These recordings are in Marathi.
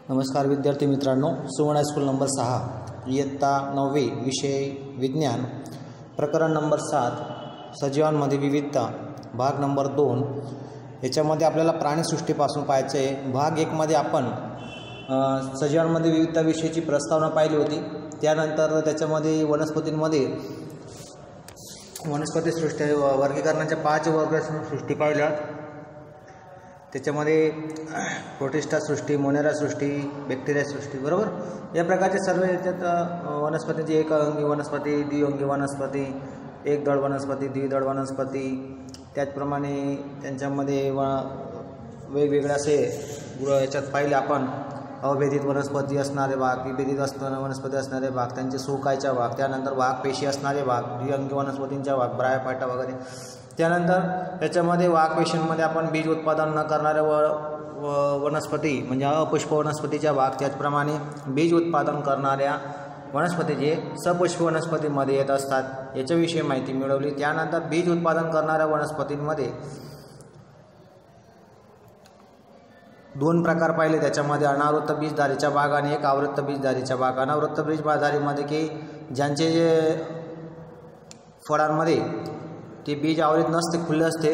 नमस्कार विद्यार्थी मित्रांनो, सुवर्ण हायस्कूल नंबर 6 इयत्ता 9वी विषय विज्ञान प्रकरण नंबर 7 सजीवांमध्ये विविधता भाग नंबर 2 याच्यामध्ये आपल्याला प्राणीसृष्टीपासून पाहायचे आहे। भाग 1 मध्ये आपण सजीवांमध्ये विविधता विषयाची प्रस्तावना पाहिली होती। त्यानंतर त्याच्यामध्ये वनस्पतींमध्ये वनस्पती सृष्टी वर्गीकरणाच्या 5 वर्गसृष्टी पाहिल्या। त्याच्यामध्ये प्रोटिस्टा सृष्टी, मोनेरा सृष्टी, बॅक्टेरिया सृष्टी, बरोबर। या प्रकारचे सर्व याच्यात वनस्पतींची एक अंगी वनस्पती, द्विअंगी वनस्पती, एक दळ वनस्पती, द्विदळ वनस्पती, त्याचप्रमाणे त्यांच्यामध्ये वेगवेगळे असे याच्यात पाहिले आपण अभेदित वनस्पती असणारे भाग, विभेदित वनस्पती असणारे भाग, त्यांचे सुकायच्या भाग, त्यानंतर भाग पेशी असणारे भाग, द्विअंगी वनस्पतींच्या भाग, ब्रायोफायटा वगैरे। त्यानंतर त्याच्यामध्ये वाघ पेशींमध्ये आपण बीज उत्पादन न करणाऱ्या वनस्पती म्हणजे अपुष्प वनस्पतीच्या भाग, त्याचप्रमाणे बीज उत्पादन करणाऱ्या वनस्पती जे सपुष्प वनस्पतीमध्ये येत असतात याच्याविषयी माहिती मिळवली। त्यानंतर बीज उत्पादन करणाऱ्या वनस्पतींमध्ये 2 प्रकार पाहिले। त्याच्यामध्ये अनावृत्त बीजधारीच्या भाग आणि एक आवृत्त बीजधारीच्या भाग। अनावृत्त बीजधारीमध्ये की ज्यांचे जे फळांमध्ये ते बीज आवृत नसते, खुले असते,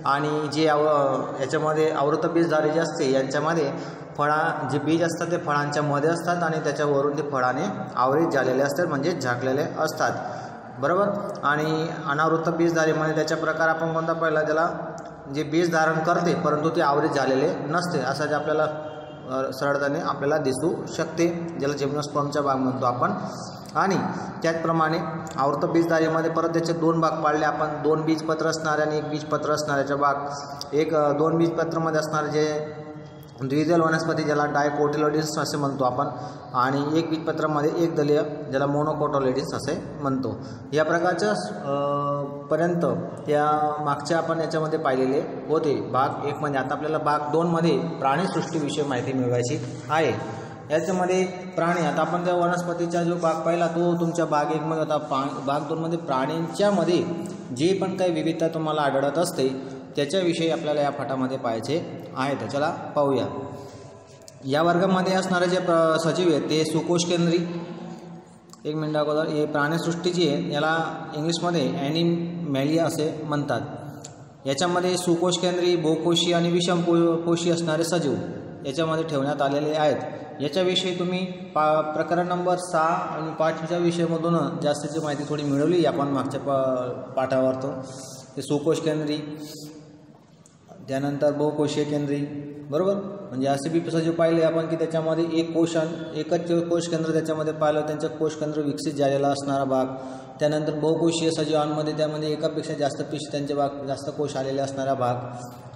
आणि जे याच्यामध्ये आवृत्त बीजधारी जे असते यांच्यामध्ये जे बीज असतात ते फळांच्या मध्ये असतात आणि त्याच्यावरून ते फळाने आवृत झालेले असतात म्हणजे झाकलेले असतात, बरोबर। आणि अनावृत्त बीजधारीमध्ये त्याच्या प्रकार आपण कोणता पाहिला, त्याला जे बीज धारण करते परंतु ते आवृत झालेले नसते असं जे आपल्याला सरळताने आपल्याला दिसू शकते, ज्याला जिम्नोस्पर्मचा भाग म्हणतो आपण। आणि त्याचप्रमाणे आवृत्त बीजधारीमध्ये परत त्याचे 2 भाग पाडले आपण, 2 बीजपत्र असणारे आणि 1 बीजपत्र असणाऱ्याचा भाग। एक 2 बीजपत्रामध्ये असणारे जे द्विदल वनस्पती ज्याला डायकोटिलोइड्स असे म्हणतो आपण, आणि 1 बीजपत्रामध्ये एकदलीय ज्याला मोनोकोटिलोइड्स असे म्हणतो। या प्रकारच्या पर्यंत त्या मागच्या आपण याच्यामध्ये पाहिलेले होते भाग 1 मध्ये। आता आपल्याला भाग 2 मध्ये प्राणीसृष्टीविषयी माहिती मिळवायची आहे। याच्यामध्ये प्राणी, आता आपण त्या वनस्पतीचा जो भाग पाहिला तो तुमच्या भाग 1 मध्ये होता। भाग 2 मध्ये प्राण्यांच्यामध्ये जे पण काही विविधता तुम्हाला आढळत असते त्याच्याविषयी आपल्याला या पाठामध्ये पाहायचे आहे। त्याच्याला पाहूया। या वर्गामध्ये असणारे जे सजीव आहेत ते सुकोशकेंद्री, 1 मिनिट अगोदर, हे प्राणीसृष्टी जी आहे याला इंग्लिशमध्ये ॲनिमॅलिया असे म्हणतात। याच्यामध्ये सुकोशकेंद्री, बहुकोशी आणि विषमकोशी असणारे सजीव याच्यामध्ये ठेवण्यात आलेले आहेत। याच्याविषयी तुम्ही प्रकरण नंबर 6 आणि 5च्या विषयामधून जास्तीची माहिती थोडी मिळवली आपण मागच्या पाठावर। ते सुकोशकेंद्री, त्यानंतर बहुकोशीय केंद्री, बरोबर। म्हणजे असे बी सजीव पाहिले आपण की त्याच्यामध्ये एकच कोशकेंद्र त्याच्यामध्ये पाहिलं, त्यांचं कोशकेंद्र विकसित झालेला असणारा भाग। त्यानंतर बहुकोशीय सजीवांमध्ये त्यामध्ये एकापेक्षा जास्त पेशी त्यांचे भाग, जास्त कोश आलेले असणारा भाग,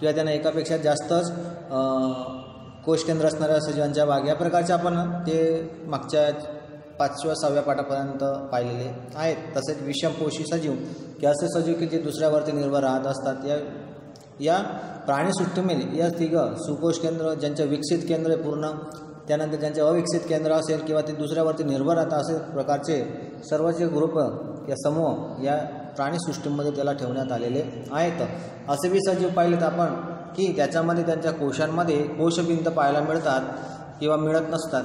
किंवा त्यांना एकापेक्षा जास्तच कोशकेंद्र असणाऱ्या सजीवांच्या भाग। या प्रकारचे आपण ते मागच्या 5व्या 6व्या पाठापर्यंत पाहिलेले आहेत। तसेच विषमकोशी सजीव की असे सजीव की जे दुसऱ्यावरती निर्भर राहत असतात। या प्राणीसृष्टीमध्ये या 3 सुकोश केंद्र ज्यांचे विकसित केंद्र आहे पूर्ण, त्यानंतर ज्यांचे अविकसित केंद्र असेल किंवा ते दुसऱ्यावरती निर्भर राहतात, असे प्रकारचे सर्वचे ग्रुप या समूह या प्राणीसृष्टीमध्ये त्याला ठेवण्यात आलेले आहेत। असे बी सजीव पाहिलेत आपण की त्याच्यामध्ये त्यांच्या कोशांमध्ये कोशभिंत पाहायला मिळतात किंवा मिळत नसतात,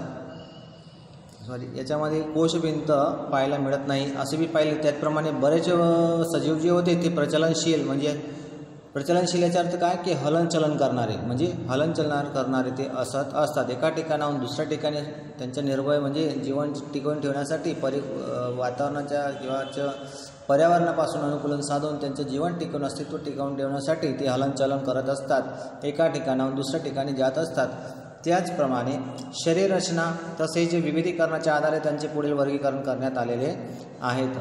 याच्यामध्ये कोशभिंत पाहायला मिळत नाही असे बी पाहिले। त्याचप्रमाणे बरेच सजीव जे होते ते प्रचलनशील, म्हणजे प्रचलनशील याचा अर्थ काय की हलनचलन करणारे, म्हणजे हलनचलन करणारे ते असतात। एका ठिकाणाहून दुसऱ्या ठिकाणी त्यांच्या निर्भय म्हणजे जीवन टिकवून ठेवण्यासाठी वातावरणाच्या किंवा पर्यावरणापासून अनुकूलन साधून त्यांचे जीवन टिकवून अस्तित्व टिकवून ठेवण्यासाठी ते हलनचलन करत असतात, एका ठिकाणाहून दुसऱ्या ठिकाणी जात असतात। त्याचप्रमाणे शरीर रचना तसेच विविधीकरणाच्या आधारे त्यांचे पुढील वर्गीकरण करण्यात आलेले आहेत।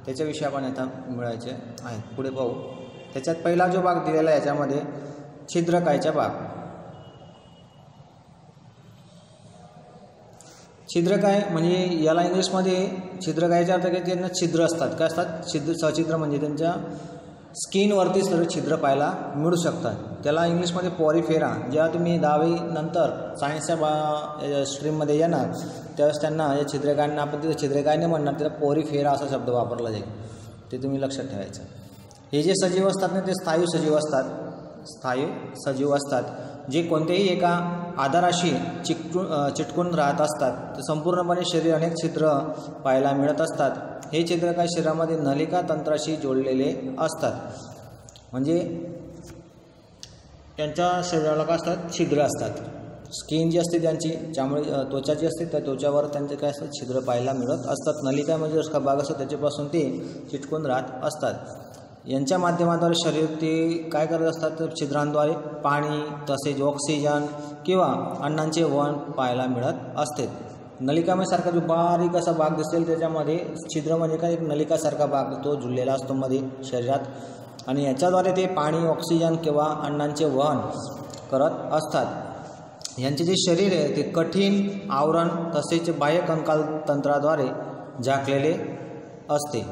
त्याच्याविषयी आपण आता मिळायचे आहेत, पुढे पाहू। त्याच्यात पहिला जो भाग दिलेला आहे याच्यामध्ये छिद्रकायचा भाग। छिद्रकाय म्हणजे याला इंग्लिशमध्ये छिद्रकायचा अर्थ काय, त्यांना छिद्र असतात, काय असतात सछिद्र, म्हणजे त्यांच्या स्किनवरती सर्व छिद्र पाहायला मिळू शकतात। त्याला इंग्लिशमध्ये पॉरिफेरा, जेव्हा तुम्ही 10वी नंतर सायन्सच्या स्ट्रीममध्ये येणार त्यावेळेस त्यांना या छिद्रकायांना आपण तिथं छिद्रकाय नाही म्हणणार, त्याला पॉरिफेरा असा शब्द वापरला जाईल, ते तुम्ही लक्षात ठेवायचं। हे जे सजीव असतात ना ते स्थायू सजीव असतात, जे कोणत्याही एका आधाराशी चिटकून राहत असतात. तर संपूर्णपणे शरीर अनेक छिद्र पाहायला मिळत असतात. हे छिद्र काय शरीरामध्ये नलिका तंत्राशी जोडलेले असतात. म्हणजे त्यांच्या शरीराला काय असतात, छिद्र असतात. स्किन जी असते त्यांची, ज्यामुळे त्वचा जी असते त्या त्वचावर त्यांचे काय असतात, छिद्र पाहायला मिळत असतात. नलिका म्हणजे जो भाग असतो त्याच्यापासून ते चिटकून राहत असतात. यांच्या माध्यमाद्वारे शरीर ते काय करत असतात, तर छिद्रांद्वारे पाणी तसेच ऑक्सिजन किंवा अन्नाचे वहन पाहायला मिळत असते. नलिकासारखा जो बारीक असा भाग दिसेल त्याच्यामध्ये छिद्र म्हणजे काय, एक नलिकासारखा भाग तो जुळलेला असतो मध्ये शरीरात, आणि याच्याद्वारे ते पाणी ऑक्सिजन किंवा अन्नाचे वहन करत असतात. यांचे जे शरीर आहे ते कठीण आवरण तसेच बाह्य कंकाल तंत्राद्वारे झाकलेले असते.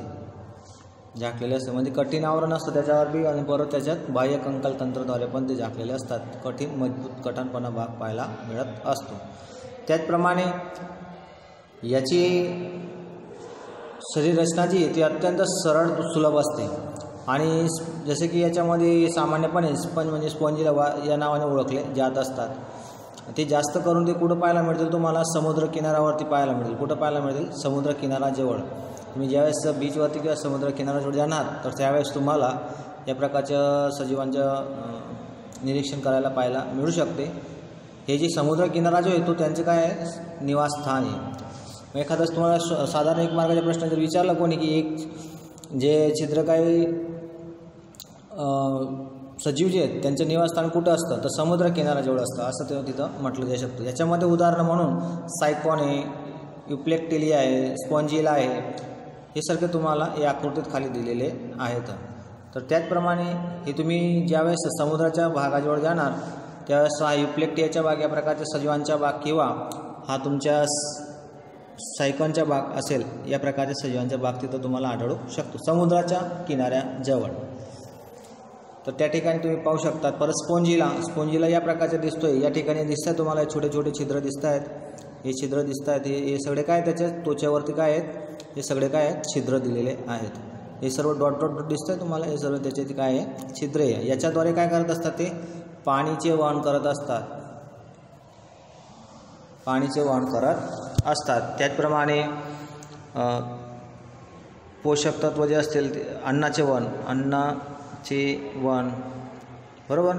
म्हणजे कठीण आवरण असतं त्याच्यावर बी, आणि परत त्याच्यात बाह्य कंकाल तंत्राद्वारे पण ते झाकलेले असतात. कठीण मजबूत कठणपणा भाग पाहायला मिळत असतो. त्याचप्रमाणे याची शरीर रचना जी आहे ती अत्यंत सरळ सुलभ असते. आणि जसे की याच्यामध्ये सामान्यपणे स्पंज म्हणजे स्पॉन्जीला या नावाने ओळखले जात असतात. ते जास्त करून ते कुठं पाहायला मिळतील, तुम्हाला समुद्र किनाऱ्यावरती पाहायला मिळतील. कुठं पाहायला मिळतील, समुद्र किनाऱ्याजवळ. तुम्ही ज्यावेळेस बीचवरती किंवा समुद्र किनाऱ्याजवळ जाणार तर त्यावेळेस तुम्हाला या प्रकारच्या सजीवांचं निरीक्षण करायला पाहायला मिळू शकते. हे जे समुद्र किनारा जो आहे तो त्यांचं काय आहे, निवासस्थान आहे. एखादंच तुम्हाला साधारण एक मार्गाचा प्रश्न जर विचारला कोणी की एक जे छिद्र काही सजीव जे आहेत त्यांचं निवासस्थान कुठं असतं, तर समुद्र किनाऱ्याजवळ असतं असं ते तिथं म्हटलं जाऊ शकतं. याच्यामध्ये उदाहरणं म्हणून सायकॉन आहे, युप्लेक्टेलिया आहे, स्पॉन्जिला आहे, हे सगळे तुम्हाला या आकृतीत खाली दिलेले आहेत. तर त्याचप्रमाणे हे तुम्ही ज्यावेळेस समुद्राच्या भागाजवळ जाणार त्यावेळेस हा युप्लेक्टियाचा भाग या प्रकारच्या सजीवांचा भाग किंवा हा तुमच्या सायकॉनचा भाग असेल, या प्रकारच्या सजीवांचा भाग तिथं तुम्हाला आढळू शकतो समुद्राच्या किनाऱ्याजवळ. तर त्या ठिकाणी तुम्ही पाहू शकतात. परत स्पॉन्जिला या प्रकारचे दिसतोय. या ठिकाणी दिसत आहे तुम्हाला छोटे छोटे छिद्र दिसत आहेत. हे छिद्र दिसत आहेत. हे सगळे काय त्याच्या त्वचेवरती काय आहेत, हे सगळे काय आहेत, छिद्र दिलेले आहेत. हे सर्व डॉट डॉट डॉट दिसत आहे तुम्हाला. हे सर्व त्याचे काय आहे, छिद्र आहे. याच्याद्वारे काय करत असतात, ते पाणीचे वहन करत असतात. त्याचप्रमाणे पोषक तत्व जे असतील ते अन्नाचे वहन बरोबर,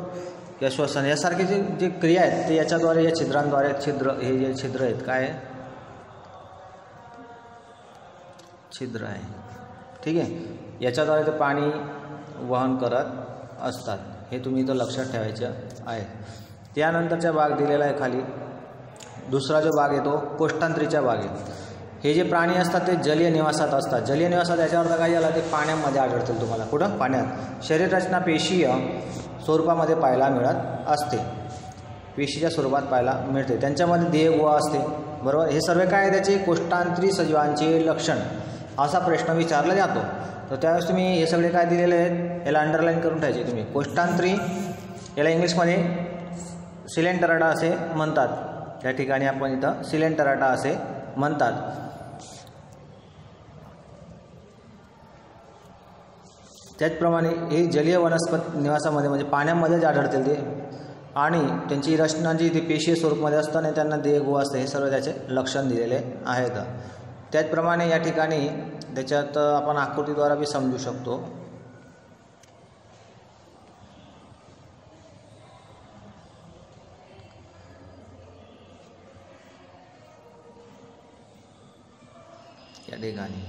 किंवा श्वसन यासारखे जे क्रिया आहेत ते याच्याद्वारे, या छिद्रांद्वारे, हे जे छिद्र आहेत काय छिद्र आहे, ठीक आहे, याच्याद्वारे ते पाणी वहन करत असतात. हे तुम्ही इथं लक्षात ठेवायचं आहे. त्यानंतरचा भाग दिलेला आहे खाली. दुसरा जो भाग येतो कोष्ठांत्रीचा भाग आहे. हे जे प्राणी असतात ते जलीय निवासात असतात. जलीय निवासात याचा अर्थ काय झाला, ते पाण्यामध्ये आढळतील तुम्हाला. कुठं, पाण्यात. शरीर रचना पेशीय स्वरूपामध्ये पाहायला मिळत असते. पेशीच्या स्वरूपात पाहायला मिळते. त्यांच्यामध्ये देहगुहा असते बरोबर. हे सर्व काय आहे, त्याचे कोष्ठांत्री सजीवांचे लक्षण असा प्रश्न विचारला जातो. तर त्यावेळेस तुम्ही हे सगळे काय दिलेले आहेत याला अंडरलाईन करून ठेवायचे तुम्ही. कोष्ठांत्री याला इंग्लिशमध्ये सिलेंटराटा असे म्हणतात. त्या ठिकाणी आपण इथं सिलेंटराटा असे म्हणतात. त्याचप्रमाणे हे जलीय वनस्पती निवासामध्ये म्हणजे पाण्यामध्येच आढळतील ते, आणि त्यांची रचना जी ती पेशीय स्वरूपामध्ये असताना त्यांना देहगुहा असते. हे सर्व त्याचे लक्षण दिलेले आहेत. त्याचप्रमाणे या ठिकाणी त्याच्यात आपण आकृतीद्वारा बी समजू शकतो. या ठिकाणी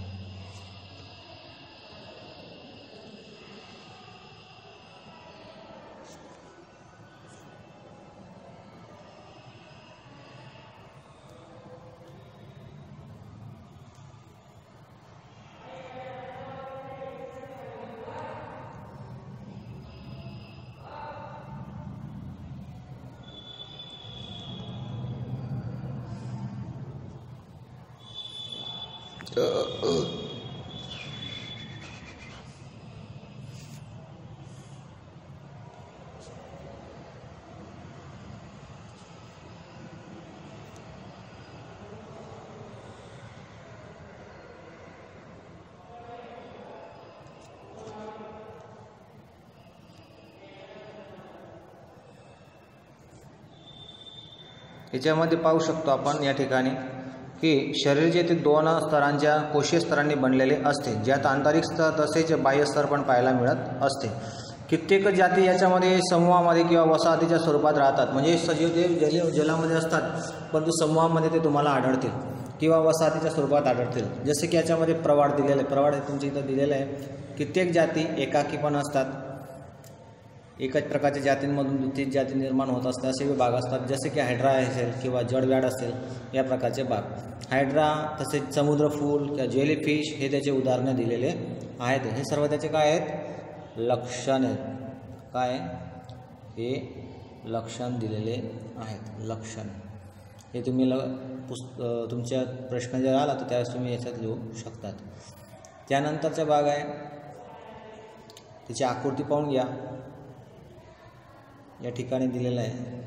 याच्यामध्ये पाहू शकतो आपण या ठिकाणी की शरीर जे ते 2 स्तरांच्या कोशीय स्तरांनी बनलेले असते, ज्यात आंतरिक स्तर तसेच बाह्य स्तर पण पाहायला मिळत असते. कित्येक जाती याच्यामध्ये समूहामध्ये किंवा वसाहतीच्या स्वरूपात राहतात, म्हणजे सजीव ते जलामध्ये असतात परंतु समूहामध्ये ते तुम्हाला आढळतील किंवा वसाहतीच्या स्वरूपात आढळतील. जसे की याच्यामध्ये प्रवाळ दिलेलं आहे, प्रवाळ तुमच्या इथं दिलेलं आहे. कित्येक जाती एकाकी पण असतात, एकच प्रकारच्या जातींमधून दुसरी जाती निर्माण होत असतात, असे विभाग असतात. जसे की हायड्रा असेल किंवा जडव्याड असेल, या प्रकारचे भाग. हायड्रा तसेच समुद्रफूल किंवा जेलीफिश हे त्याचे उदाहरणं दिलेले आहेत. हे सर्व त्याचे काय आहेत? लक्षण आहेत. काय हे लक्षण दिलेले आहेत. लक्षण हे तुम्ही तुमच्या प्रश्न जर आला तर त्यावेळेस तुम्ही याच्यात लिहू शकतात. त्यानंतरचा भाग आहे त्याची आकृती पाहून घ्या. या ठिकाणी दिलेला आहे.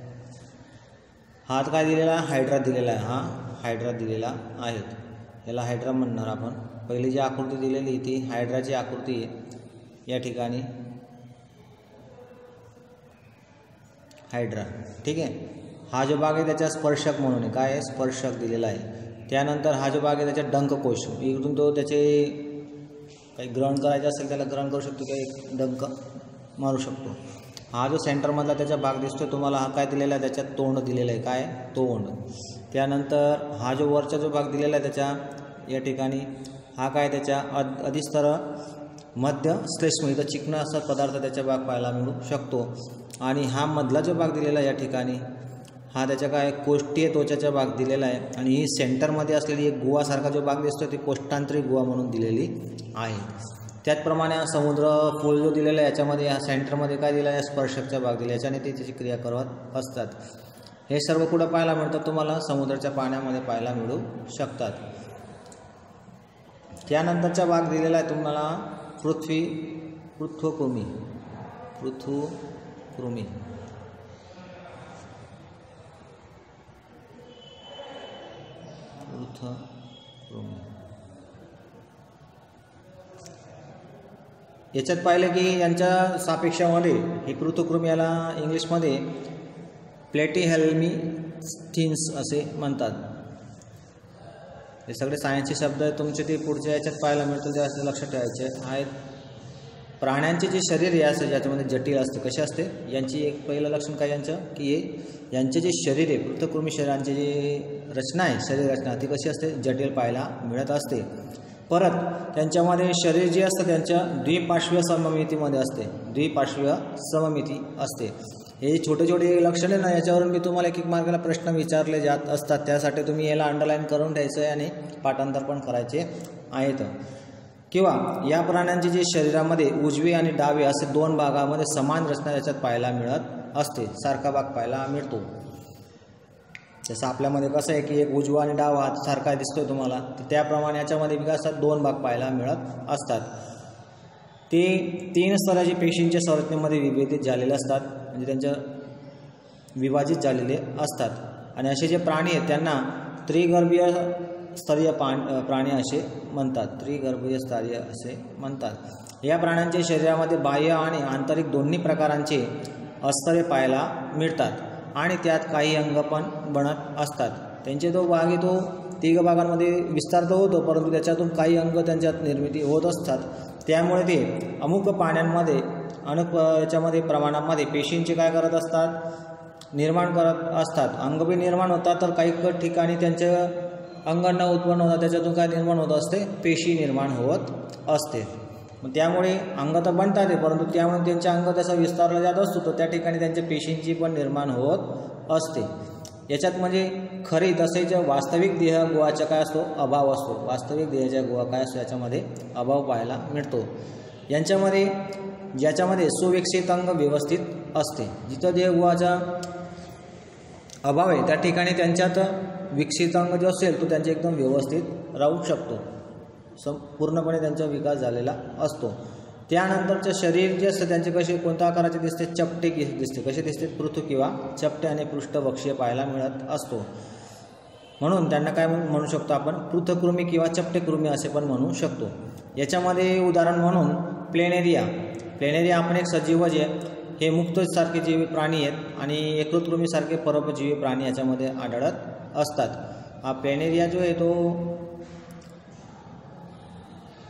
हा काय दिलेला आहे? हायड्रा दिलेला आहे. हा हायड्रा दिलेला आहे. याला हायड्रा म्हणणार आपण. पहिली जी आकृती दिलेली ती हायड्राची आकृती आहे. या ठिकाणी हायड्रा. ठीक आहे. हा जो भाग आहे त्याच्या स्पर्शक म्हणून आहे. काय आहे? स्पर्शक दिलेला आहे. त्यानंतर हा जो भाग आहे त्याच्या डंककोश. इकडून तो त्याचे काही ग्रहण करायचं असेल त्याला ग्रहण करू शकतो, काही एक डंक मारू शकतो. हा जो सेंटरमधला त्याचा भाग दिसतोय तुम्हाला, हा काय दिलेला आहे? त्याच्यात तोंड दिलेलं आहे. काय? तोंड. त्यानंतर हा जो वरचा जो भाग दिलेला आहे त्याच्या या ठिकाणी, हा काय? त्याच्या अधिस्तर मध्य श्लेष्म, इथं चिकणं असा पदार्थ त्याचा भाग पाहायला मिळू शकतो. आणि हा मधला जो भाग दिलेला आहे या ठिकाणी, हा त्याच्या काय? कोष्टीय त्वचाचा भाग दिलेला आहे. आणि ही सेंटरमध्ये असलेली एक गुहासारखा जो भाग दिसतो ती कोष्टांतरी गुहा म्हणून दिलेली आहे. त्याचप्रमाणे हा समुद्र फूल जो दिलेला आहे याच्यामध्ये ह्या सेंटरमध्ये काय दिलं आहे? स्पर्शकचा भाग दिला. याच्याने ते त्याची क्रिया करत असतात. हे सर्व कुठं पाहायला मिळतात? तुम्हाला समुद्राच्या पाण्यामध्ये पाहायला मिळू शकतात. त्यानंतरचा भाग दिलेला आहे तुम्हाला पृथ्वकृमी. पृथ्वकृमी. याच्यात पाहिलं की यांच्या सापेक्षामध्ये ही पृथ्वकृमी याला इंग्लिशमध्ये प्लॅटीहेल्मिन्थ्स असे म्हणतात. हे सगळे सायन्सचे शब्द आहेत तुमचे, ते पुढच्या याच्यात पाहायला मिळतं, ते असं लक्षात ठेवायचे आहेत. प्राण्यांचे जे शरीर हे असतं ज्याच्यामध्ये जटिल असते. कसे असते? यांची एक पहिलं लक्षण काय यांचं की यांचे जे शरीर आहे पृथ्वकृमी शरीरांची जी रचना आहे, शरीर रचना, ती कशी असते? जटिल पाहायला मिळत असते. परत त्यांच्यामध्ये शरीर जे असतं त्यांच्या द्विपार्श्वीय सममितीमध्ये असते. द्विपार्श्वीय सममिती असते. हे छोटे छोटे लक्षणे ना, याच्यावरून मी तुम्हाला एक मार्गाला प्रश्न विचारले जात असतात. त्यासाठी तुम्ही याला अंडरलाईन करून ठेवायचं आहे आणि पाठांतर पण करायचे आहेत. किंवा या प्राण्यांचे जे शरीरामध्ये उजवे आणि डावे असे 2 भागामध्ये समान रचना याच्यात पाहायला मिळत असते. सारखा भाग पाहायला मिळतो. जसं आपल्यामध्ये कसं आहे की एक उजवा आणि डावा हात सारखा दिसतोय तुम्हाला, तर त्याप्रमाणे याच्यामध्ये विकासात 2 भाग पाहायला मिळत असतात. ते 3 स्तराचे पेशींच्या संरचनेमध्ये विभेदित झालेले असतात, म्हणजे त्यांच्या विभाजित झालेले असतात. आणि असे जे प्राणी आहेत त्यांना त्रिगर्भीय स्तरीय प्राणी असे म्हणतात. त्रिगर्भीय स्तरीय असे म्हणतात. या प्राण्यांच्या शरीरामध्ये बाह्य आणि आंतरिक दोन्ही प्रकारांचे अस्तरे पाहायला मिळतात आणि त्यात काही अंग पण बनत असतात. त्यांचे तो भाग आहे तो 3 भागांमध्ये विस्तार तर होतो, परंतु त्याच्यातून काही अंग त्यांच्यात निर्मिती होत असतात. त्यामुळे ते अमुक पाण्यामध्ये याच्यामध्ये प्रमाणामध्ये पेशींचे काय करत असतात? निर्माण करत असतात. अंग बी निर्माण होतात, तर काही ठिकाणी त्यांच्या अंगांना उत्पन्न होतात, त्याच्यातून काय निर्माण होत असते? पेशी निर्माण होत असते. मग त्यामुळे अंग तर बनतात आहे, परंतु त्यामुळे त्यांच्या अंग त्याचा विस्तारला जात असतो, तर त्या ठिकाणी त्यांच्या पेशींची पण निर्माण होत असते. याच्यात म्हणजे खरी तसेच वास्तविक देह गुहाचा काय असतो? अभाव असतो. वास्तविक देहाच्या गुहा काय असतो? याच्यामध्ये अभाव पाहायला मिळतो. यांच्यामध्ये ज्याच्यामध्ये सुविकसित अंग व्यवस्थित असते. जिथं देह गुहाचा अभाव आहे त्या ठिकाणी त्यांच्यात विकसित अंग जो असेल तो त्यांचा एकदम व्यवस्थित राहू शकतो. पूर्णपणे त्यांचा विकास झालेला असतो. त्यानंतरचं शरीर जे असतं त्यांचे कसे कोणत्या आकाराचे दिसते? चपटे दिसते. कसे दिसते? पृथू किंवा चपटे आणि पृष्ठवक्षीय पाहायला मिळत असतो. म्हणून त्यांना काय म्हणू शकतो आपण? पृथकृमी किंवा चपटेकृमी असे पण म्हणू शकतो. याच्यामध्ये उदाहरण म्हणून प्लेनेरिया. प्लेनेरिया आपण एक सजीव जे हे मुक्तसारखे जीवी प्राणी आहेत आणि यकृतकृमीसारखे परोपजीवी प्राणी याच्यामध्ये आढळत असतात. हा प्लॅनेरिया जो आहे तो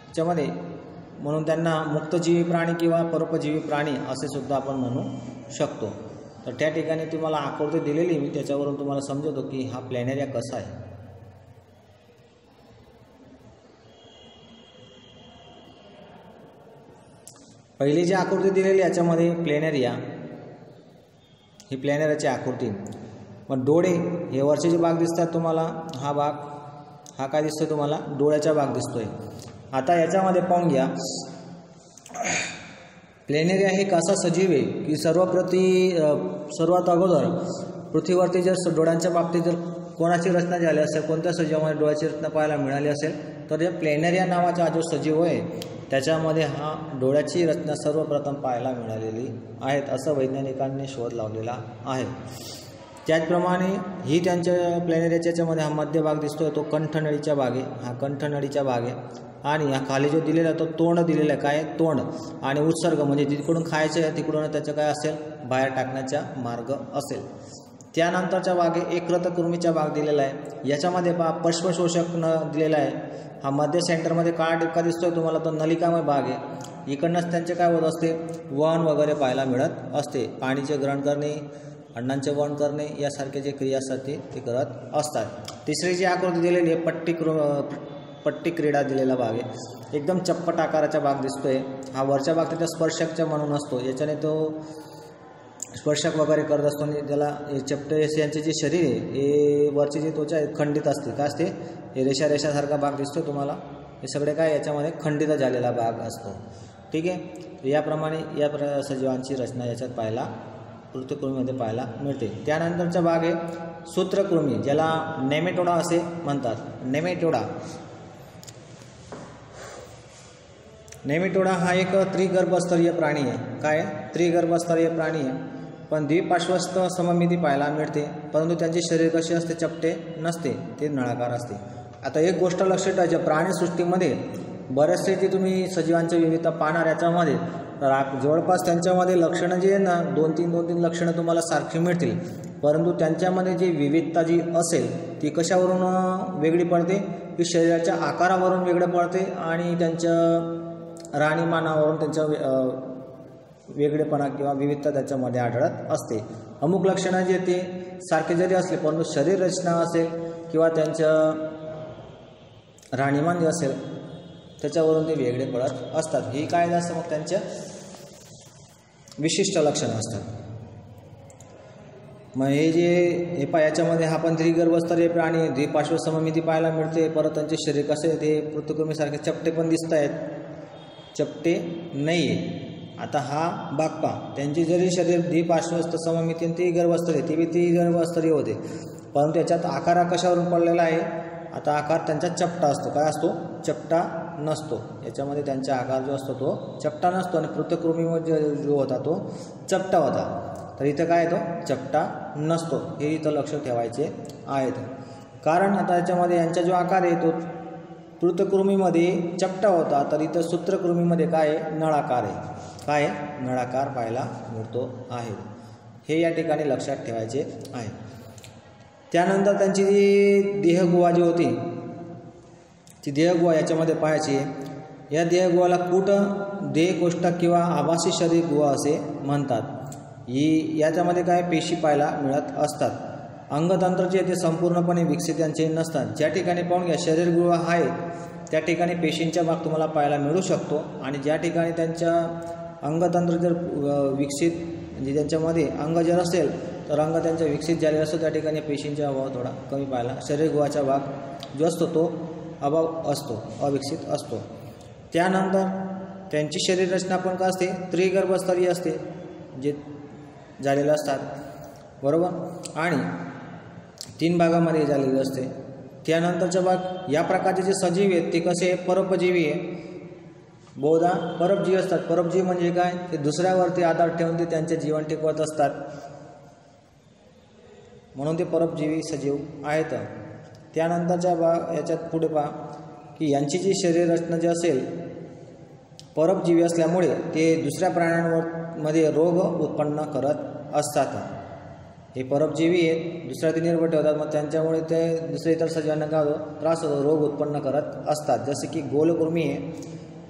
त्याच्यामध्ये म्हणून त्यांना मुक्तजीवी प्राणी किंवा परोपजीवी प्राणी असे सुद्धा आपण म्हणू शकतो. तर त्या ठिकाणी तुम्हाला आकृती दिलेली मी त्याच्यावरून तुम्हाला समजवतो की हा प्लॅनेरिया कसा आहे. पहिली जी आकृती दिलेली याच्यामध्ये प्लॅनेरिया, ही प्लॅनेरियाची आकृती. मग डोळे हे वरचे जे भाग दिसतात तुम्हाला, हा भाग हा काय दिसतोय तुम्हाला, डोळ्याचा भाग दिसतोय. आता याच्यामध्ये पाहून घ्या, प्लॅनेरिया हे कसा सजीव आहे की सर्वात अगोदर पृथ्वीवरती जर डोळ्यांच्या बाबतीत जर कोणाची रचना झाली असेल, कोणत्या सजीवामध्ये डोळ्याची रचना पाहायला मिळाली असेल तर या प्लॅनेरिया नावाचा जो सजीव आहे त्याच्यामध्ये हा डोळ्याची रचना सर्वप्रथम पाहायला मिळालेली आहेत असं वैज्ञानिकांनी शोध लावलेला आहे. त्याचप्रमाणे ही त्यांच्या प्लॅनेरियाच्या याच्यामध्ये हा मध्य भाग दिसतोय तो कंठनळीचा भाग आहे. हा कंठनळीचा भाग आहे आणि हा खाली जो दिलेला तो तोंड दिलेला आहे, काय तोंड, आणि उत्सर्ग म्हणजे जिकडून खायचं आहे तिकडून त्याचं काय असेल, बाहेर टाकण्याचा मार्ग असेल. त्यानंतरचा भाग आहे यकृतकृमीचा भाग दिलेला आहे. याच्यामध्ये पहा पश्वशोषक दिलेला आहे. हा मध्य सेंटरमध्ये काळा टिपका दिसतोय तुम्हाला, तो नलिकामय भाग आहे. इकडनंच त्यांचे काय होत असते, वहन वगैरे पाहायला मिळत असते. पाणीचे ग्रहण करणे, अन्नांचे वहन करणे यासारखे जे क्रिया असतात ते करत असतात. तिसरी जी आकृती दिलेली आहे पट्टी क्रीडा दिलेला भाग आहे. एकदम चप्पट आकाराचा भाग दिसतोय. हा वरच्या भाग त्याच्या स्पर्शकचा म्हणून असतो, याच्याने तो स्पर्शक वगैरे करत असतो आणि त्याला चपटे यांचे जे शरीर आहे हे वरची जी त्वचा आहे खंडित असते. काय असते, हे रेषासारखा भाग दिसतो तुम्हाला, हे सगळे काय याच्यामध्ये खंडित झालेला भाग असतो. ठीक आहे. याप्रमाणे या सजीवांची रचना याच्यात पाहायला पृथ्वीकृमीमध्ये पाहायला मिळते. त्यानंतरचा भाग आहे सूत्रकृमी, ज्याला नेमेटोडा असे म्हणतात. नेमेटोडा हा एक त्रिगर्भस्तरीय प्राणी आहे. काय, त्रिगर्भस्तरीय प्राणी आहे, पण द्विपार्श्वस्थ सममिती पाहायला मिळते. परंतु त्यांचे शरीर कसे असते, चपटे नसते, ते नळाकार असते. आता एक गोष्ट लक्षात ठेवायची, प्राणीसृष्टीमध्ये बरेचसे जे तुम्ही सजीवांची विविधता पाहणार याच्यामध्ये तर जवळपास त्यांच्यामध्ये लक्षणं जी आहे ना, दोन तीन लक्षणं तुम्हाला सारखी मिळतील. परंतु त्यांच्यामध्ये जी विविधता जी असेल ती कशावरून वेगळी पडते, की शरीराच्या आकारावरून वेगळं पडते आणि त्यांच्या राहणीमानावरून त्यांच्या वेगळेपणा किंवा विविधता त्याच्यामध्ये आढळत असते. अमुक लक्षणं जे ते सारखे जरी असले परंतु शरीर रचना असेल किंवा त्यांचं राहणीमान जे असेल त्याच्यावरून ते वेगळे पडत असतात. ही काय असतं, मग त्यांच्या विशिष्ट लक्षणं असतात. मग हे जे याच्यामध्ये हा पण त्रिगर्भस्तरीय प्राणी, द्विपार्श्व सममिती पाहायला मिळते. परत त्यांचे शरीर कसे ते पृथ्वीकृमीसारखे चपटे पण दिसत आहेत, चपटे नाही आहे. आता हा भाग पहा, त्यांची जरी शरीर द्विपार्श्वस्थ सममिती आणि त्रिगर्भस्तरीय ती बी त्रिगर्भस्तरीय होते, परंतु त्याच्यात आकार कशावरून पडलेला आहे, आता आकार त्यांचा चपटा असतो. काय असतो, चपटा नसतो. याच्यामध्ये त्यांचा आकार जो असतो तो चपटा नसतो आणि पृथ्वीकृमीमध्ये जो होता तो चपटा होता. तर इथं काय तो चपटा नसतो, हे इथं लक्ष ठेवायचे आहेत. कारण आता याच्यामध्ये यांचा जो आकार आहे तो पृथ्वीकृमीमध्ये चपटा होता, तर इथं सूत्रकृमीमध्ये काय आहे, नळाकार आहे. काय नळाकार पाहायला मिळतो आहे, हे या ठिकाणी लक्षात ठेवायचे आहे. त्यानंतर त्यांची जी देहगुहा जी होती ती देहगुहा याच्यामध्ये पाहायची आहे. या देहगुहाला कूट देहकोष्ठक किंवा आभासी शरीर गुहा असे म्हणतात. ही याच्यामध्ये काय पेशी पाहायला मिळत असतात. अंगतंत्र जे ते संपूर्णपणे विकसित यांचे नसतात. ज्या ठिकाणी पाहून घ्या शरीरगुहा आहे त्या ठिकाणी पेशींचा भाग तुम्हाला पाहायला मिळू शकतो आणि ज्या ठिकाणी त्यांच्या अंगतंत्र जर विकसित म्हणजे त्यांच्यामध्ये अंग जर असेल तर अंग त्यांच्या विकसित झालेला असतो त्या ठिकाणी पेशींचा अभाव थोडा कमी पाहायला, शरीरगुहाचा भाग जो असतो तो अभाव असतो, अविकसित असतो. त्यानंतर त्यांची शरीर रचना पण काय असते, त्रिगर्भस्तरीय असते, जे झालेलं असतात बरोबर, आणि 3 भागामध्ये झालेले असते. त्यानंतरचा भाग या प्रकारचे जे सजीव आहेत ते कसे परोपजीवी आहे, बहुधा परोपजीवी असतात. परोपजीवी म्हणजे काय, ते दुसऱ्यावरती आधार ठेवून ते त्यांचे जीवन टिकवत असतात, म्हणून ते परोपजीवी सजीव आहेत. त्यानंतरच्या याच्यात पुढे पहा की यांची जी शरीर रचना जी असेल परोपजीवी असल्यामुळे ते दुसऱ्या प्राण्यांमध्ये रोग उत्पन्न करत असतात. हे परोपजीवी आहेत, दुसऱ्या ते निर्भर ठेवतात, मग त्यांच्यामुळे ते दुसऱ्या इतर सजीवांना काय होतो, त्रास होतो, रोग उत्पन्न करत असतात. जसे की गोलकृमी आहे,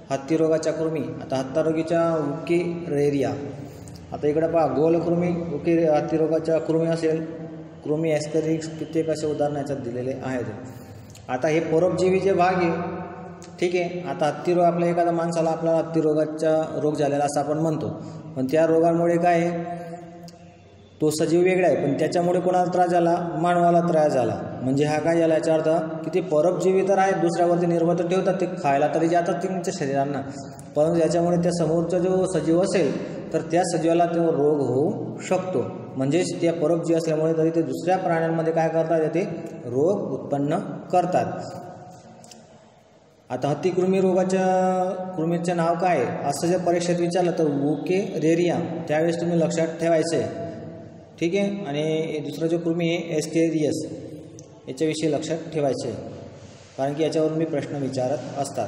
हत्ती रोगाच्या कृमी. आता हत्तीरोगीच्या उकेरेरिया. आता इकडे पहा, गोलकृमी, हत्ती रोगाच्या कृमी असेल, कृमी ॲस्कॅरिक्स, कित्येक असे उदाहरण याच्यात दिलेले आहेत. आता हे परोपजीवी जे भाग आहे, ठीक आहे. आता हत्ती रोग, आपल्या एखाद्या माणसाला आपल्याला हत्ती रोगाचा रोग झालेला असं आपण म्हणतो, पण त्या रोगामुळे काय आहे, तो सजीव वेगळा आहे, पण त्याच्यामुळे कोणाला त्रास झाला, मानवाला त्रास झाला. म्हणजे हा काय झाला, याचा अर्थ की ते परोपजीवी तर आहेत, दुसऱ्यावरती निर्भर तर ठेवतात, ते खायला तरी जातात त्यांच्या शरीरांना, परंतु याच्यामुळे त्या समोरचा जो सजीव असेल तर त्या सजीवाला तो रोग होऊ शकतो. म्हणजेच त्या परोपजीवी असल्यामुळे तरी ते दुसऱ्या प्राण्यांमध्ये काय करतात, ते रोग उत्पन्न करतात. आता हत्ती कृमी कृमीचं नाव काय असं जर परीक्षेत विचारलं तर उकेरेरिया, त्यावेळेस तुम्ही लक्षात ठेवायचं आहे, ठीक आहे. आणि दुसरा जो कृमी आहे ॲस्कॅरियस, याच्याविषयी लक्षात ठेवायचे आहे, कारण की याच्यावरून मी प्रश्न विचारत असतात.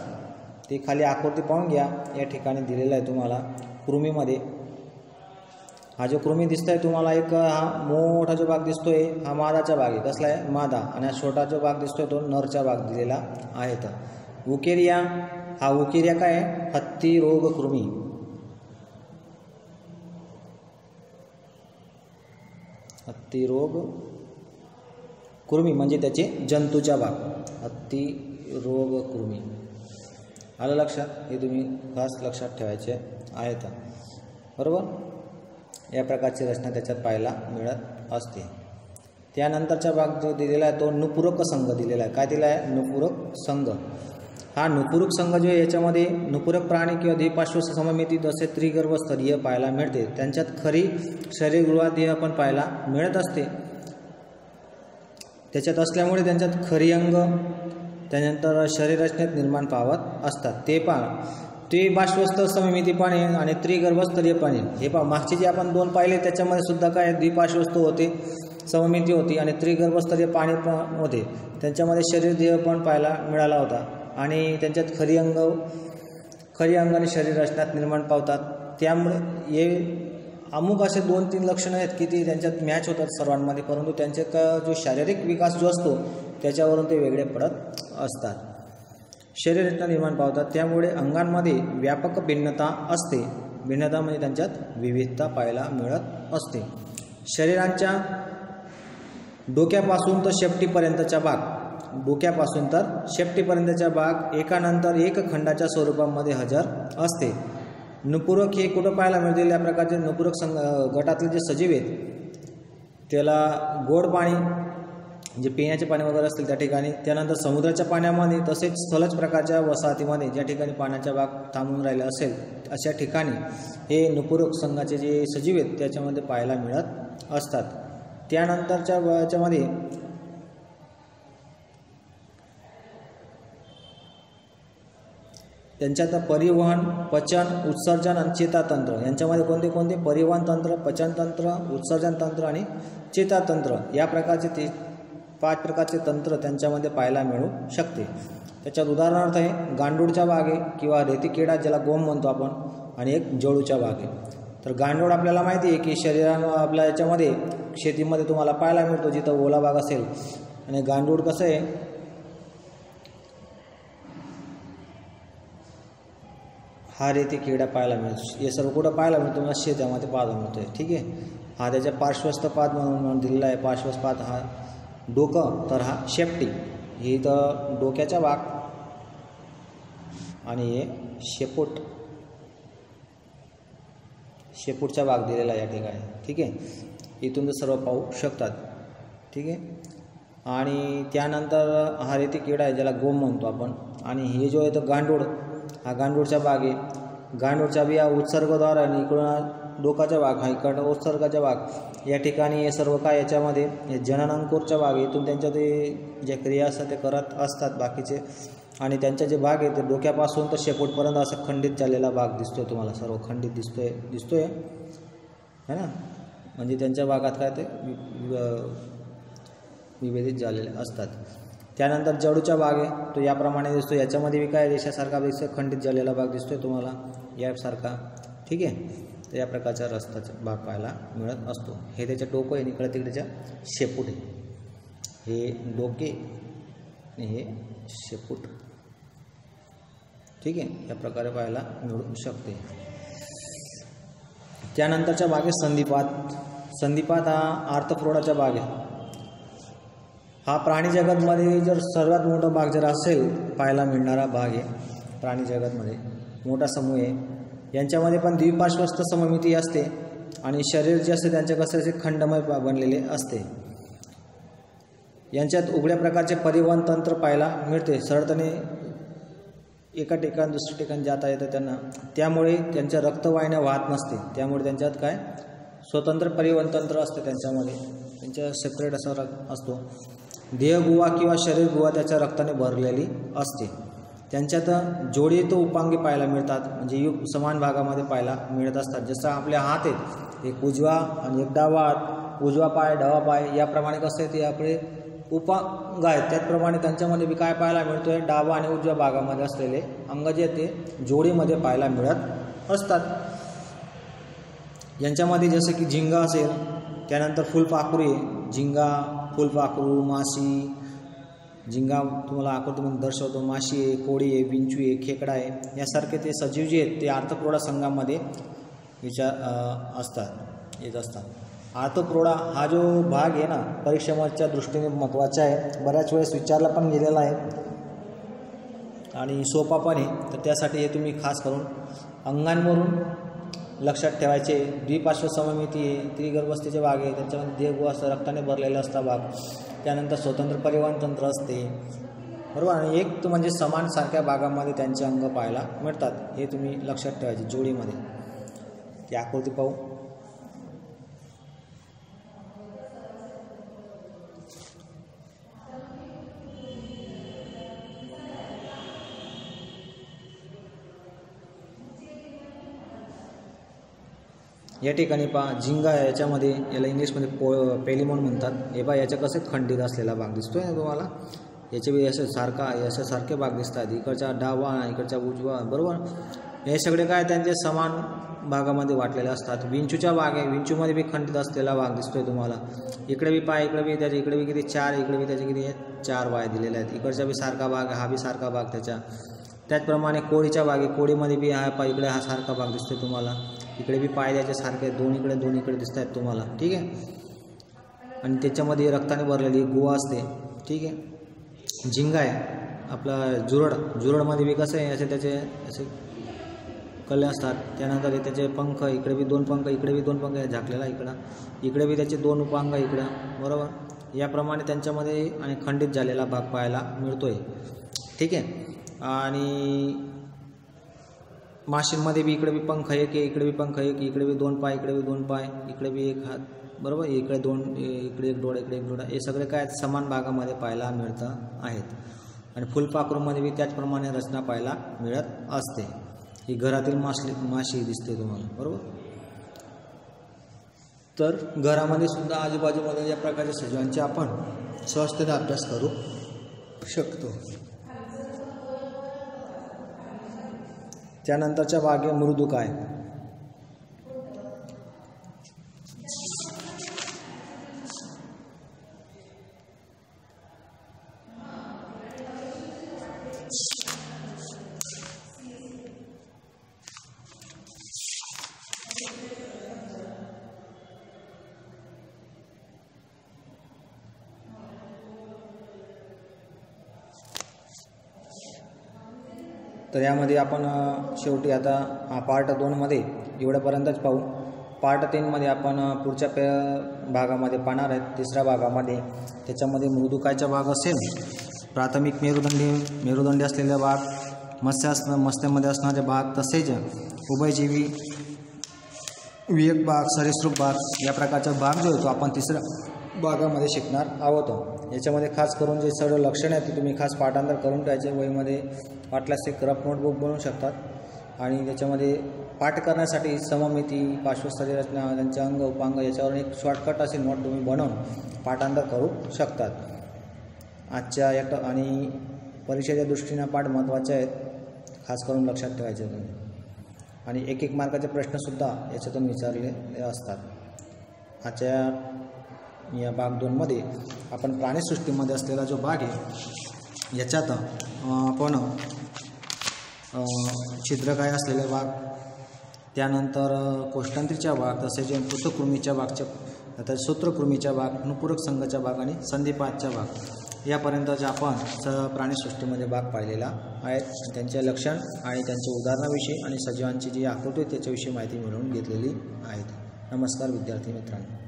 ते खाली आकृती पाहून घ्या, या ठिकाणी दिलेला आहे तुम्हाला कृमीमध्ये. हा जो कृमी दिसतोय तुम्हाला, एक हा मोठा जो भाग दिसतोय हा मादाचा भाग आहे. कसला आहे, मादा. आणि हा छोटा जो भाग दिसतोय तो नरचा भाग दिलेला आहे. तर उकेरिया, हा उकेरिया काय आहे, हत्ती रोग कृमी. हत्ती रोग कृमी म्हणजे त्याचे जंतूचा भाग, हत्ती रोग कृमी. आलं लक्षात, हे तुम्ही खास लक्षात ठेवायचे आहेत, बरोबर. या प्रकारची रचना त्याच्यात पाहायला मिळत असते. त्यानंतरचा भाग जो दिलेला आहे तो नुपूरक संघ दिलेला आहे. काय दिला आहे, नुपूरक संघ. हा नुपूरक संघ जो आहे, याच्यामध्ये नुपूरक प्राणी किंवा द्विपार्श्व सममिती जसे त्रिगर्भस्तरीय पाहायला मिळते. त्यांच्यात खरी शरीरगृहादेह पण पाहायला मिळत असते. त्याच्यात असल्यामुळे त्यांच्यात खरी अंग, त्यानंतर शरीररचनेत निर्माण पावत असतात. ते पहा, द्विपार्श्वस्थ सममिती पाणी आणि त्रिगर्भस्तरीय पाणी. हे पहा, मागचे जे आपण दोन पाहिले त्याच्यामध्ये सुद्धा काय द्विपार्श्वस्थ होते, सममिती होती, आणि त्रिगर्भस्तरीय पाणी पण होते. त्यांच्यामध्ये शरीरदेह पण पाहायला मिळाला होता, आणि त्यांच्यात खरी अंग आणि शरीर रचनात निर्माण पावतात. त्यामुळे हे अमुक असे 2-3 लक्षणं आहेत की ती त्यांच्यात मॅच होतात सर्वांमध्ये, परंतु त्यांचे जो शारीरिक विकास जो असतो त्याच्यावरून ते वेगळे पडत असतात. शरीर रचना निर्माण पावतात, त्यामुळे अंगांमध्ये व्यापक भिन्नता असते. भिन्नता म्हणजे त्यांच्यात विविधता पाहायला मिळत असते. शरीरांच्या डोक्यापासून तर शेपटीपर्यंतचा भाग, डोक्यापासून तर शेपटीपर्यंतचा भाग एकानंतर एक खंडाच्या स्वरूपामध्ये हजर असते. नुपूरक हे कुठं पाहायला मिळतील, या प्रकारचे नुपूरक गटातले जे सजीव आहेत त्याला गोड पाणी, जे पिण्याचे पाणी वगैरे असतील त्या ठिकाणी, त्यानंतर समुद्राच्या पाण्यामध्ये, तसेच स्थलज प्रकारच्या वसाहतीमध्ये ज्या ठिकाणी पाण्याचा भाग थांबून राहिला असेल अशा ठिकाणी हे नुपूरक संघाचे जे सजीव आहेत त्याच्यामध्ये पाहायला मिळत असतात. त्यानंतरच्या याच्यामध्ये त्यांच्यात परिवहन, पचन, उत्सर्जन आणि चेतातंत्र, यांच्यामध्ये कोणते कोणते, परिवहन तंत्र, पचनतंत्र, उत्सर्जन तंत्र आणि चेतातंत्र, या प्रकारचे 5 प्रकारचे तंत्र त्यांच्यामध्ये पाहायला मिळू शकते. त्याच्यात उदाहरणार्थ आहे गांडूळचा भाग आहे किंवा रेतीकिडा ज्याला गोम म्हणतो आपण, आणि एक जळूचा भाग आहे. तर गांडूळ आपल्याला माहिती आहे की आपल्या याच्यामध्ये शेतीमध्ये तुम्हाला पाहायला मिळतो जिथं ओला भाग असेल. आणि गांडूळ कसं आहे, हा रेती किडा पाहायला मिळतो. हे सर्व कुठं पाहायला मिळतो, तुम्हाला शेतामध्ये पाहायला मिळतो आहे, ठीक आहे. हा त्याच्या पार्श्वस्थ पाद म्हणून दिलेला आहे. पार्श्वस्थ पाद हा डोकं, तर हा शेपटी, ही तर डोक्याचा भाग, आणि हे शेपूटचा भाग दिलेला आहे या ठिकाणी, ठीक आहे. इथून ते सर्व पाहू शकतात, ठीक आहे. आणि त्यानंतर हा रेती किडा आहे ज्याला गोम म्हणतो आपण, आणि हे जो आहे तो गांडूळ, हा गांडूळचा भाग आहे. गांडूळचा बी हा उत्सर्गद्वार, आणि इकडून डोकाचा भाग, हा इकडं उत्सर्गाचा भाग. या ठिकाणी हे सर्व काय, याच्यामध्ये हे जननांकुरचा भाग, इथून त्यांच्या ते ज्या क्रिया असतात ते करत असतात बाकीचे. आणि त्यांचे जे भाग आहे ते डोक्यापासून तर शेपूटपर्यंत असा खंडित झालेला भाग दिसतोय तुम्हाला, सर्व खंडित दिसतोय है ना. म्हणजे त्यांच्या भागात काय ते विभेदित झालेले असतात. त्यानंतर जडूचा भाग आहे तो याप्रमाणे दिसतो. याच्यामध्ये बी काय रेषासारखा दिसतो, खंडित झालेला भाग दिसतोय तुम्हाला यासारखा. ठीक आहे. तर या प्रकारचा रस्त्याचा भाग पाहायला मिळत असतो. हे त्याच्या डोकं आहे, इकडे तिकडेच्या शेपूट आहे. हे डोके आणि हे शेपूट. ठीक आहे. या प्रकारे पाहायला मिळू शकते. त्यानंतरच्या भाग आहे संधिपात. संधिपात हा आर्थ्रोपोडाचा भाग आहे. हा प्राणी जगतमध्ये जर सर्वात मोठा भाग जर असेल पाहायला मिळणारा भाग आहे. प्राणी जगतमध्ये मोठा समूह आहे. यांच्यामध्ये पण द्विपार्श्वस्थ सममिती असते आणि शरीर जे असते त्यांचे कसं असे खंडमय बनलेले असते. यांच्यात उघड्या प्रकारचे परिवहन तंत्र पाहायला मिळते. सरळतेने एका ठिकाण दुसऱ्या ठिकाणी जाता येतं त्यांना. त्यामुळे त्यांच्या रक्तवाहिन्या वाहत नसते. त्यामुळे त्यांच्यात काय स्वतंत्र परिवहन तंत्र असते त्यांच्यामध्ये. त्यांच्या सेपरेट असा असतो. देहगुहा किंवा शरीर गुहा त्याच्या रक्ताने भरलेली असते. त्यांच्यात जोडी तो उपांगी पाहायला मिळतात, म्हणजे युग समान भागामध्ये पाहायला मिळत असतात. जसं आपले हात आहेत, एक उजवा आणि एक डावा हात, उजवा पाय डावा पाय याप्रमाणे कसं आहे ते आपले उपांग आहेत. त्याचप्रमाणे त्यांच्यामध्ये बी काय पाहायला मिळतो आहे, डावा आणि उजव्या भागामध्ये असलेले अंग जे ते जोडीमध्ये पाहायला मिळत असतात. यांच्यामध्ये जसं की झिंगा असेल, त्यानंतर फुलपाखरू आहे. झिंगा, फुलपाखरू, माशी. झिंगा तुम्हाला आकृतीमध्ये दर्शवतो. माशी आहे, कोळी आहे, विंचू आहे, खेकडा आहे. यासारखे ते सजीव जे आहेत ते आर्थ्रोपोडा संघामध्ये येत असतात. आर्थ्रोपोडा हा जो भाग आहे ना परीक्षेच्या दृष्टीने महत्त्वाचा आहे. बऱ्याच वेळेस विचारला पण गेलेला आहे आणि सोपा पण आहे. तर त्यासाठी हे तुम्ही खास करून अंगांवरून लक्षात ठेवायचे. द्विपार्श्व सममिती आहे, त्रिगर्भस्थीचे भाग आहे, त्याच्यामध्ये देहगुहा असं रक्ताने भरलेला असता भाग. त्यानंतर स्वतंत्र परिवहन तंत्र असते, बरोबर. आणि एक तो म्हणजे समान सारख्या भागामध्ये त्यांचे अंग पाहायला मिळतात. हे तुम्ही लक्षात ठेवायचे जोडीमध्ये. ती आकृती पाहू. या ठिकाणी पहा झिंगा आहे. याच्यामध्ये याला इंग्लिशमध्ये पेलिमोन म्हणतात. हे पहा याच्या कसं खंडित असलेला भाग दिसतोय ना तुम्हाला. याचे बी याच्यासारखे भाग दिसतात. इकडचा डावा, इकडचा उजवा, बरोबर. हे सगळे काय त्यांचे समान भागामध्ये वाटलेले असतात. विंचूचा भाग आहे. विंचूमध्ये बी खंडित असलेला भाग दिसतोय तुम्हाला. इकडे बी पाय, इकडे बी त्याच्या इकडे बी किती 4, इकडे बी त्याचे किती 4 वाय दिलेले आहेत. इकडचा बी सारखा भाग, हा बी सारखा भाग त्याच्या. त्याचप्रमाणे कोळीचा भाग आहे. कोळीमध्ये बी हा पाय, इकडे हा सारखा भाग दिसतोय तुम्हाला. इकडे बी पाय त्याचे सारखे दोन इकडे दिसत आहेत तुम्हाला. ठीक आहे. आणि त्याच्यामध्ये रक्ताने भरलेली गुहा असते. ठीक आहे. झिंगा आहे आपला जुरडमध्ये बी कसं आहे असे त्याचे असे कल्ले असतात. त्यानंतर त्याचे पंख, इकडे बी 2 पंख, इकडे बी 2 पंख झाकलेला इकडे बी त्याचे 2 उपांग इकडं, बरोबर. याप्रमाणे त्यांच्यामध्ये आणि खंडित झालेला भाग पाहायला मिळतोय. ठीक आहे. आणि माशींमध्ये बी इकडे बी पंख एक आहे, इकडे बी पंख एक, इकडे बी 2 पाय, इकडे बी 2 पाय, इकडे बी 1 हात, बरोबर. इकडे 2, इकडे 1 डोळा, इकडे 1 डोळा. हे सगळे काय समान भागामध्ये पाहायला मिळत आहेत. आणि फुलपाखरूमध्ये बी त्याचप्रमाणे रचना पाहायला मिळत असते. ही घरातील माशी दिसते तुम्हाला, बरोबर. तर घरामध्ये सुद्धा आजूबाजूमध्ये या प्रकारच्या सजीवांचे आपण सहजतेने अभ्यास करू शकतो. त्यानंतरच्या भाग मृदुकाय. तर यामध्ये आपण शेवटी आता पार्ट 2मध्ये एवढ्यापर्यंतच पाहू. पार्ट 3मध्ये आपण पुढच्या भागामध्ये पाहणार आहेत. 3ऱ्या भागामध्ये त्याच्यामध्ये मृदुकायचा भाग असेल, प्राथमिक मेरुदंडी असलेला भाग, मत्स्यामध्ये असणारे भाग, तसेच उभयजीवी विवेक भाग, सरीसृप भाग या प्रकारचा भाग जो आहे तो आपण 3ऱ्या भागामध्ये शिकणार आहोत. याच्यामध्ये खास करून जे सर्व लक्षणे आहेत ते तुम्ही खास पाठांतर करून ठेवायचे. वहीमध्ये वाटल्यास एक रफ नोटबुक बनवू शकतात. आणि त्याच्यामध्ये पाठ करण्यासाठी सममिती, पार्श्वस्थळी रचना, त्यांचे अंग उपांग याच्यावरून एक शॉर्टकट असे नोट तुम्ही बनवून पाठांतर करू शकतात. आजच्या आणि परीक्षेच्या दृष्टीनं पाठ महत्त्वाचे आहेत, खास करून लक्षात ठेवायचे तुम्ही. आणि एक मार्काचे प्रश्नसुद्धा याच्यातून विचारले असतात. आजच्या या भाग 2मध्ये आपण प्राणीसृष्टीमध्ये असलेला जो भाग आहे याच्यात आपण छिद्रकाय असलेले भाग, त्यानंतर कोष्ठांत्रीच्या भाग, तसेच पृथुकृमीच्या भागच्या, नंतर सूत्रकृमीच्या भाग, अनुपूरक संघाच्या भाग आणि संधिपातच्या भाग यापर्यंतचे आपण प्राणीसृष्टीमध्ये भाग पाहिलेला आहेत. त्यांचे लक्षण आणि त्यांच्या उदाहरणाविषयी आणि सजीवांची जी आकृती त्याच्याविषयी माहिती मिळवून घेतलेली आहेत. नमस्कार विद्यार्थी मित्रांनो.